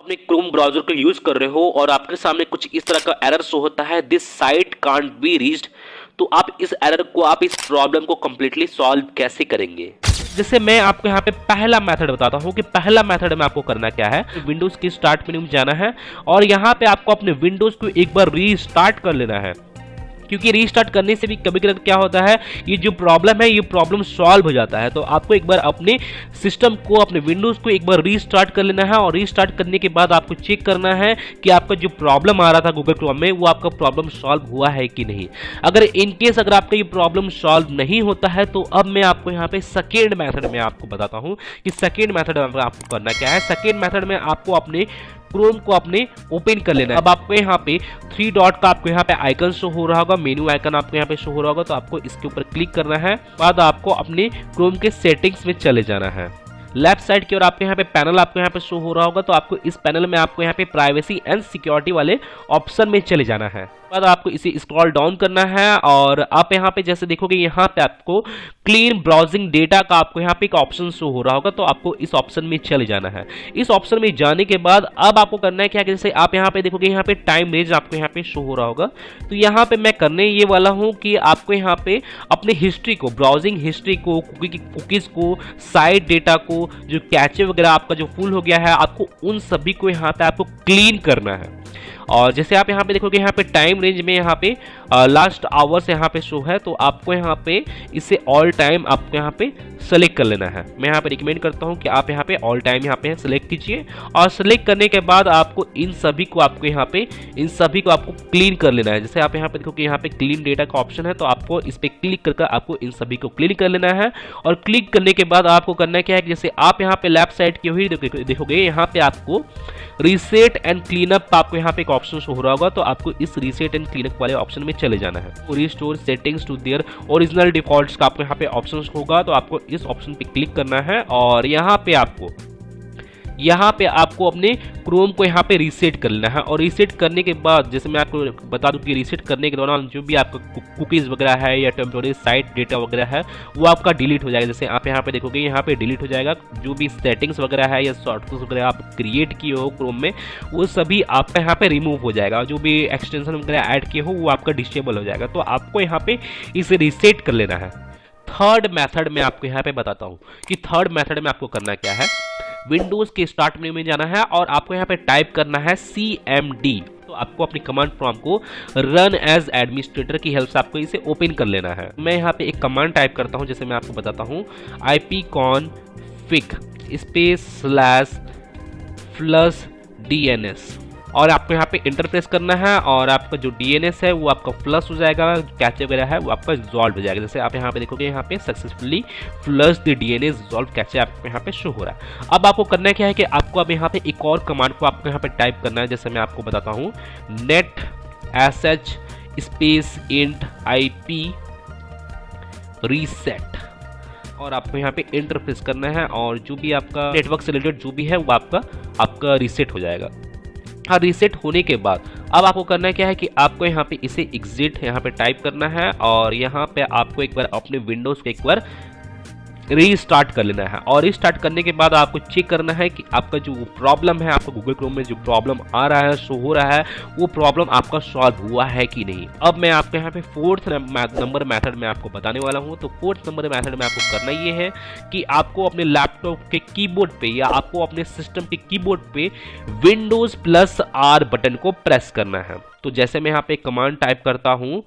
अपने Chrome browser को use कर रहे हो और आपके सामने कुछ इस तरह का एरर शो होता है, this site can't be reached. तो आप इस एरर को, आप इस प्रॉब्लम को कंप्लीटली सॉल्व कैसे करेंगे? जैसे मैं आपको यहाँ पे पहला मेथड बताता हूँ कि पहला मेथड में आपको करना क्या है। विंडोज की स्टार्ट मेन्यू में जाना है और यहाँ पे आपको अपने विंडोज को एक बार रीस्टार्ट कर लेना है, क्योंकि रीस्टार्ट करने से भी कभी कभी क्या होता है, ये जो प्रॉब्लम है ये प्रॉब्लम सॉल्व हो जाता है। तो आपको एक बार अपने सिस्टम को, अपने विंडोज को एक बार रीस्टार्ट कर लेना है और रीस्टार्ट करने के बाद आपको चेक करना है कि आपका जो प्रॉब्लम आ रहा था गूगल क्रोम में वो आपका प्रॉब्लम सॉल्व हुआ है कि नहीं। अगर इनकेस अगर आपका ये प्रॉब्लम सॉल्व नहीं होता है तो अब मैं आपको यहाँ पे सेकेंड मेथड में आपको बताता हूँ कि सेकेंड मेथड में आपको करना क्या है। सेकेंड मेथड में आपको अपने क्रोम को अपने ओपन कर लेना है। अब आपको यहाँ पे 3 डॉट का आपको यहाँ पे आइकन शो हो रहा होगा, मेनू आइकन आपको यहाँ पे शो हो रहा होगा, तो आपको इसके ऊपर क्लिक करना है। बाद आपको अपने क्रोम के सेटिंग्स में चले जाना है। लेफ्ट साइड की ओर आपके यहाँ पे पैनल आपको यहाँ पे शो हो रहा होगा, तो आपको इस पैनल में आपको यहाँ पे प्राइवेसी एंड सिक्योरिटी वाले ऑप्शन में चले जाना है। बाद आपको इसे स्क्रॉल डाउन करना है और आप यहाँ पे जैसे देखोगे यहाँ पे आपको क्लीन ब्राउजिंग डेटा का आपको यहाँ पे एक ऑप्शन शो हो रहा होगा, तो आपको इस ऑप्शन में चले जाना है। इस ऑप्शन में जाने के बाद अब आपको करना है क्या, जैसे आप यहाँ पे देखोगे यहाँ पे टाइम रेंज आपको यहाँ पे शो हो रहा होगा, तो यहाँ पे मैं करने ये वाला हूँ कि आपको यहाँ पे अपने हिस्ट्री को, ब्राउजिंग हिस्ट्री को, कुकीज को, साइट डेटा को, जो कैचे वगैरह आपका जो फुल हो गया है, आपको उन सभी को यहाँ पे आपको क्लीन करना है। और जैसे आप यहाँ पे देखोगे यहाँ पे टाइम रेंज में यहाँ पे लास्ट आवर्स यहाँ पे शो है, तो आपको यहाँ पे इसे ऑल टाइम आपको यहाँ पे सेलेक्ट कर लेना है। मैं यहाँ पे रिकमेंड करता हूँ कि आप यहाँ पे ऑल टाइम यहाँ पे सेलेक्ट कीजिए और सेलेक्ट करने के बाद आपको इन सभी को आपको क्लीन कर लेना है। जैसे आप यहाँ पे देखोगे यहाँ पे क्लीन डेटा का ऑप्शन है, तो आपको इस पे क्लिक करके आपको इन सभी को क्लीन कर लेना है। और क्लिक करने के बाद आपको करना क्या है, जैसे आप यहाँ पे लेफ्ट साइड की हुई देखोगे यहाँ पे आपको रीसेट एंड क्लीनअप आपको यहाँ पे एक ऑप्शन शो हो रहा होगा, तो आपको इस रीसेट एंड क्लीनअप वाले ऑप्शन में चले जाना है। Restore settings to their original defaults का आपको यहाँ पे ऑप्शन होगा, तो आपको इस ऑप्शन पे क्लिक करना है और यहाँ पे आपको अपने क्रोम को यहाँ पे रीसेट कर लेना है। और रीसेट करने के बाद जैसे मैं आपको बता दूं कि रीसेट करने के दौरान जो भी आपका कुकीज़ वगैरह है या टेम्पोररी साइट डेटा वगैरह है वो आपका डिलीट हो जाएगा। जैसे आप यहाँ पे देखोगे यहाँ पे डिलीट हो जाएगा। जो भी सेटिंग्स वगैरह है या शॉर्टकट्स वगैरह आप क्रिएट किए हो क्रोम में वो सभी आपका यहाँ पे रिमूव हो जाएगा। जो भी एक्सटेंशन वगैरह ऐड किए हो वो आपका डिसेबल हो जाएगा। तो आपको यहाँ पे इसे रीसेट कर लेना है। थर्ड मेथड में आपको यहाँ पे बताता हूँ कि थर्ड मेथड में आपको करना क्या है। विंडोज के स्टार्ट मेन्यू में जाना है और आपको यहाँ पे टाइप करना है cmd। तो आपको अपनी कमांड प्रॉम्प्ट को रन एज एडमिनिस्ट्रेटर की हेल्प से आपको इसे ओपन कर लेना है। मैं यहाँ पे एक कमांड टाइप करता हूँ, जैसे मैं आपको बताता हूँ ipconfig /+dns और आपको यहाँ पे इंटर प्रेस करना है और आपका जो DNS है वो आपका फ्लश हो जाएगा, कैचे वगैरह है वो आपका रिजॉल्व हो जाएगा। जैसे आप यहाँ पे देखोगे यहाँ पे successfully flush the DNS resolve cache आपको यहाँ पे शो हो रहा है। अब आपको करना क्या है कि आपको अब यहाँ पे एक और कमांड को आपको यहाँ पे टाइप करना है। जैसे मैं आपको बताता हूँ net sh int ip reset और आपको यहाँ पे इंटर प्रेस करना है और जो भी आपका नेटवर्क से रिलेटेड जो भी है वो आपका रीसेट हो जाएगा। हाँ, रीसेट होने के बाद अब आपको करना क्या है कि आपको यहाँ पे इसे एग्जिट यहाँ पे टाइप करना है और यहाँ पे आपको एक बार अपने विंडोज को एक बार रीस्टार्ट कर लेना है। और रीस्टार्ट करने के बाद आपको चेक करना है कि आपका जो प्रॉब्लम है, आपको गूगल क्रोम में जो प्रॉब्लम आ रहा है, शो हो रहा है, वो प्रॉब्लम आपका सॉल्व हुआ है कि नहीं। अब मैं आपको यहाँ पे फोर्थ नंबर मेथड में आपको बताने वाला हूँ। तो फोर्थ नंबर मेथड में आपको करना ये है कि आपको अपने लैपटॉप के कीबोर्ड पे या आपको अपने सिस्टम के कीबोर्ड पे Windows+R बटन को प्रेस करना है। तो जैसे मैं यहाँ पे कमांड टाइप करता हूँ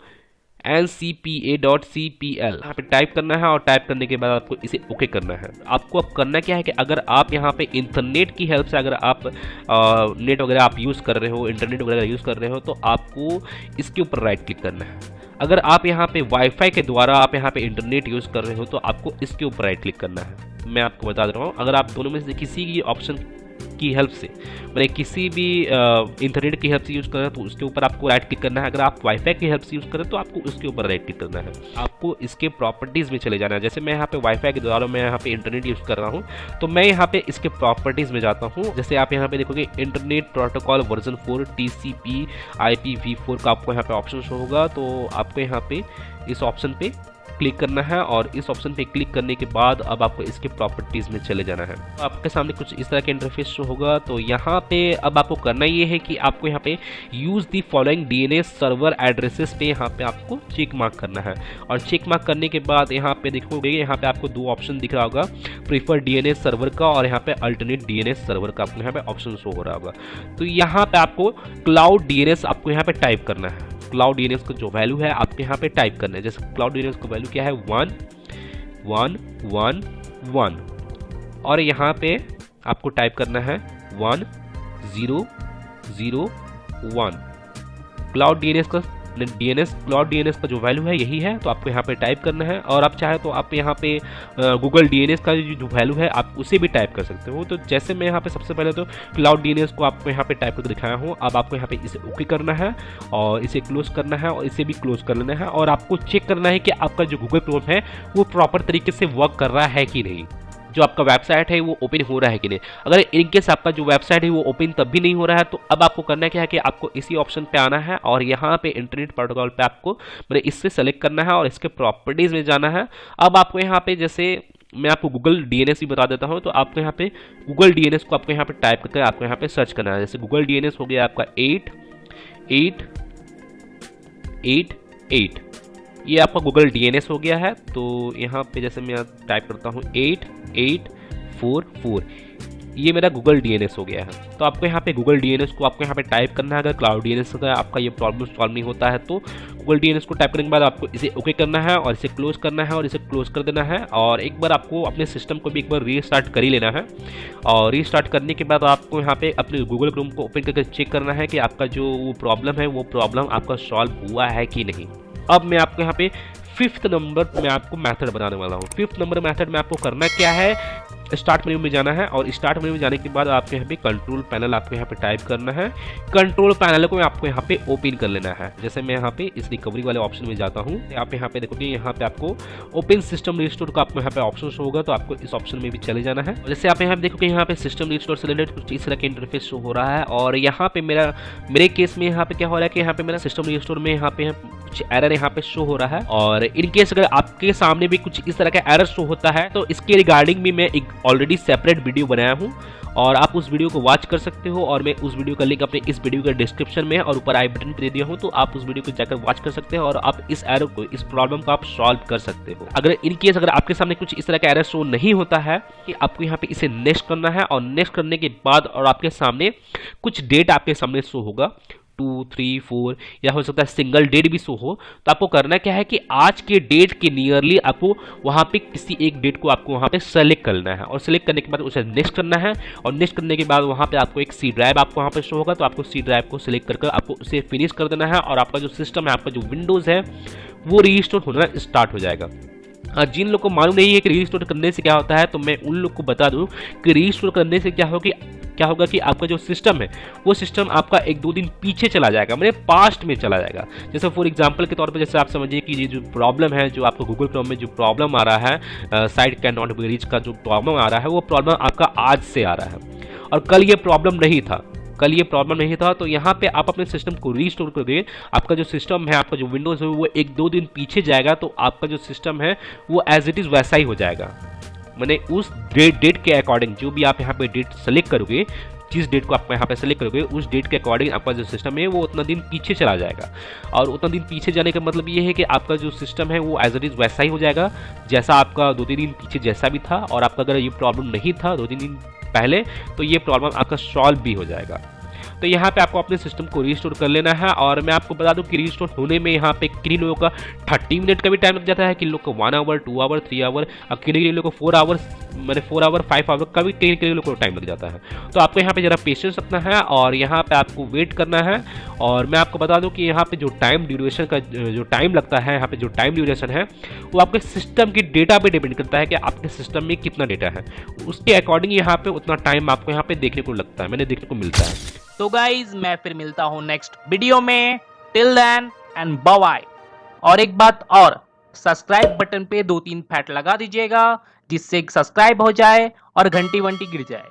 ncpa.cpl यहाँ पे टाइप करना है और टाइप करने के बाद आपको इसे ओके करना है। आपको अब करना क्या है कि अगर आप यहाँ पे इंटरनेट की हेल्प से अगर आप नेट वगैरह आप यूज़ कर रहे हो, इंटरनेट वगैरह यूज़ कर रहे हो, तो आपको इसके ऊपर राइट क्लिक करना है। अगर आप यहाँ पे वाईफाई के द्वारा आप यहाँ पे इंटरनेट यूज़ कर रहे हो तो आपको इसके ऊपर राइट क्लिक करना है। मैं आपको बता दे रहा हूँ, अगर आप दोनों में से किसी की ऑप्शन की हेल्प से, मतलब किसी भी इंटरनेट की हेल्प से यूज़ कर रहे हैं तो उसके ऊपर आपको राइट क्लिक करना है। अगर आप वाईफाई की हेल्प से यूज़ कर रहे हैं तो आपको उसके ऊपर राइट क्लिक करना है। आपको इसके प्रॉपर्टीज़ में चले जाना है। जैसे मैं यहाँ पे वाईफाई के द्वारा मैं यहाँ पे इंटरनेट यूज़ कर रहा हूँ तो मैं यहाँ पे इसके प्रॉपर्टीज़ में जाता हूँ। जैसे आप यहाँ पे देखोगे इंटरनेट प्रोटोकॉल वर्जन 4 TCP/IPv4 का आपको यहाँ पे ऑप्शन शो होगा, तो आपको यहाँ पे इस ऑप्शन पे क्लिक करना है और इस ऑप्शन पे क्लिक करने के बाद अब आपको इसके प्रॉपर्टीज़ में चले जाना है। तो आपके सामने कुछ इस तरह का इंटरफेस शो होगा। तो यहाँ पे अब आपको करना ये है कि आपको यहाँ पे use the following DNS server addresses पे यहाँ पे आपको चेक मार्क करना है। और चेक मार्क करने के बाद यहाँ पे देखोगे यहाँ पे आपको 2 ऑप्शन दिख रहा होगा, प्रीफर डीएनएस सर्वर का और यहाँ पे अल्टरनेट डीएनएस सर्वर का आपको यहाँ पे ऑप्शन शो हो रहा होगा। तो यहाँ पे आपको क्लाउड डीएनएस आपको यहाँ पे टाइप करना है। क्लाउड डीएनएस का जो वैल्यू है आपको यहाँ पे टाइप करना है। जैसे क्लाउड डीएनएस का वैल्यू क्या है 1 1 1 1 और यहाँ पे आपको टाइप करना है 1 0 0 1। क्लाउड डीएनएस का जो वैल्यू है यही है, तो आपको यहाँ पे टाइप करना है। और आप चाहे तो आप यहाँ पे गूगल डीएनएस का जो वैल्यू है आप उसे भी टाइप कर सकते हो। तो जैसे मैं यहाँ पे सबसे पहले तो क्लाउड डीएनएस को आपको यहाँ पे टाइप करके दिखाया हूँ। अब आपको यहाँ पे इसे ओके करना है और इसे क्लोज करना है और इसे भी क्लोज कर लेना है। और आपको चेक करना है कि आपका जो गूगल क्रोम है वो प्रॉपर तरीके से वर्क कर रहा है कि नहीं, जो आपका वेबसाइट है वो ओपन हो रहा है कि नहीं। अगर इनकेस आपका जो वेबसाइट है वो ओपन तब भी नहीं हो रहा है तो अब आपको करना क्या है कि आपको इसी ऑप्शन पे आना है और यहाँ पे इंटरनेट प्रोटोकॉल पे आपको मतलब इससे सेलेक्ट करना है और इसके प्रॉपर्टीज में जाना है। अब आपको यहाँ पे जैसे मैं आपको गूगल डीएनएस भी बता देता हूँ, तो आपको यहाँ पे गूगल डीएनएस को आपको यहाँ पे टाइप करके आपको यहाँ पे सर्च करना है। जैसे गूगल डीएनएस हो गया आपका 8888, ये आपका गूगल डीएनएस हो गया है। तो यहाँ पे जैसे मैं टाइप करता हूँ 8844, ये मेरा गूगल डीएनएस हो गया है। तो आपको यहाँ पे गूगल डीएनएस को आपको यहाँ पे टाइप करना है। अगर क्लाउड डीएनएस का आपका ये प्रॉब्लम सॉल्व नहीं होता है तो गूगल डीएनएस को टाइप करने के बाद आपको इसे ओके करना है और इसे क्लोज करना है और इसे क्लोज कर देना है। और एक बार आपको अपने सिस्टम को भी एक बार रीस्टार्ट कर ही लेना है। और रीस्टार्ट करने के बाद आपको यहाँ पे अपने गूगल क्रोम को ओपन करके चेक करना है कि आपका जो वो प्रॉब्लम है वो प्रॉब्लम आपका सॉल्व हुआ है कि नहीं। अब मैं आपको यहाँ पे 5th नंबर में आपको मेथड बनाने वाला हूँ। 5th नंबर मेथड में आपको करना क्या है, स्टार्ट मेन्यू में जाना है और स्टार्ट मेन्यू में जाने के बाद आपको यहाँ पे कंट्रोल पैनल आपको यहाँ पे टाइप करना है। कंट्रोल पैनल को आपको यहाँ पे ओपन कर लेना है। जैसे मैं यहाँ पे इस रिकवरी वाले ऑप्शन में जाता हूँ, आप यहाँ पे देखोगे यहाँ पे आपको ओपन सिस्टम रिस्टोर का आपको यहाँ पे ऑप्शन शो होगा, तो आपको इस ऑप्शन में भी चले जाना है। जैसे आप यहाँ पे देखोगे यहाँ पे सिस्टम रिस्टोर से रिलेटेड कुछ इस तरह के इंटरफेस शो हो रहा है। और यहाँ पे मेरे केस में यहाँ पे क्या हो रहा है कि यहाँ पे मेरा सिस्टम रिस्टोर में यहाँ पे कुछ एरर यहाँ पे शो हो रहा है। और इन केस अगर आपके सामने भी कुछ इस तरह का एरर शो होता है तो इसके रिगार्डिंग भी मैं एक ऑलरेडी सेपरेट वीडियो बनाया हूँ और आप उस वीडियो को वॉच कर सकते हो। और मैं उस वीडियो का लिंक अपने इस वीडियो के डिस्क्रिप्शन में और ऊपर आई बटन पे दे दिया हूँ, तो आप उस वीडियो को जाकर वॉच कर सकते हो और आप इस एरर को, इस प्रॉब्लम को आप सॉल्व कर सकते हो। अगर इन केस अगर आपके सामने कुछ इस तरह का एरर शो नहीं होता है कि आपको यहाँ पे इसे नेक्स्ट करना है और नेक्स्ट करने के बाद और आपके सामने कुछ डेट आपके सामने शो होगा 2 3 4 या हो सकता है सिंगल डेट भी शो हो। तो आपको करना क्या है कि आज के डेट के नियरली आपको वहां पे किसी एक डेट को आपको वहां पे सेलेक्ट करना है और सेलेक्ट करने के बाद उसे नेक्स्ट करना है। और नेक्स्ट करने के बाद वहां पे आपको एक सी ड्राइव आपको वहां पे शो होगा, तो आपको सी ड्राइव को सिलेक्ट करके आपको उसे फिनिश कर देना है और आपका जो सिस्टम है, आपका जो विंडोज है वो रीस्टोर होना स्टार्ट हो जाएगा। जिन लोग को मालूम नहीं है कि रीस्टोर करने से क्या होता है, तो मैं उन लोग को बता दूं कि रीस्टोर करने से क्या होगा कि आपका जो सिस्टम है वो सिस्टम आपका 1-2 दिन पीछे चला जाएगा, मतलब पास्ट में चला जाएगा। जैसे फॉर एग्जांपल के तौर पे जैसे आप समझिए कि ये जो प्रॉब्लम है, जो आपको गूगल क्रोम में जो प्रॉब्लम आ रहा है, site can not be reach का जो प्रॉब्लम आ रहा है, वो प्रॉब्लम आपका आज से आ रहा है और कल ये प्रॉब्लम नहीं था। तो यहाँ पे आप अपने सिस्टम को रीस्टोर कर दें, आपका जो सिस्टम है, आपका जो विंडोज है वो 1-2 दिन पीछे जाएगा, तो आपका जो सिस्टम है वो एज इट इज़ वैसा ही हो जाएगा। मैंने उस डेट के अकॉर्डिंग जो भी आप यहाँ पे डेट सेलेक्ट करोगे, जिस डेट को आप यहाँ पे सेलेक्ट करोगे उस डेट के अकॉर्डिंग आपका जो सिस्टम है वो उतना दिन पीछे चला जाएगा। और उतना दिन पीछे जाने का मतलब ये है कि आपका जो सिस्टम है वो एज इट इज़ वैसा ही हो जाएगा जैसा आपका 2-3 दिन पीछे जैसा भी था। और आपका अगर ये प्रॉब्लम नहीं था 2-3 दिन पहले, तो ये प्रॉब्लम आपका सॉल्व भी हो जाएगा। तो यहाँ पे आपको अपने सिस्टम को रीस्टोर कर लेना है। और मैं आपको बता दूं कि रीस्टोर होने में यहाँ पे किन्हीं लोगों का 30 मिनट का भी टाइम लग जाता है, किन लोगों को 1 आवर 2 आवर 3 आवर और किन्हीं लोगों को 4 आवर 5 आवर का भी किन्हीं लोगों को टाइम लग जाता है। तो आपको यहाँ पे जरा पेशेंस रखना है और यहाँ पे आपको वेट करना है। और मैं आपको बता दूं कि यहाँ पे जो टाइम ड्यूरेशन का जो टाइम लगता है, यहाँ पे जो टाइम ड्यूरेशन है वो आपके सिस्टम की डेटा पे डिपेंड करता है कि आपके सिस्टम में कितना डेटा है, उसके अकॉर्डिंग यहाँ पे उतना टाइम आपको यहाँ पे देखने को लगता है, मैंने देखने को मिलता है। तो गाइज मैं फिर मिलता हूं नेक्स्ट वीडियो में, till then and bye bye. और एक बात और, सब्सक्राइब बटन पे 2-3 फैट लगा दीजिएगा जिससे सब्सक्राइब हो जाए और घंटी वंटी गिर जाए।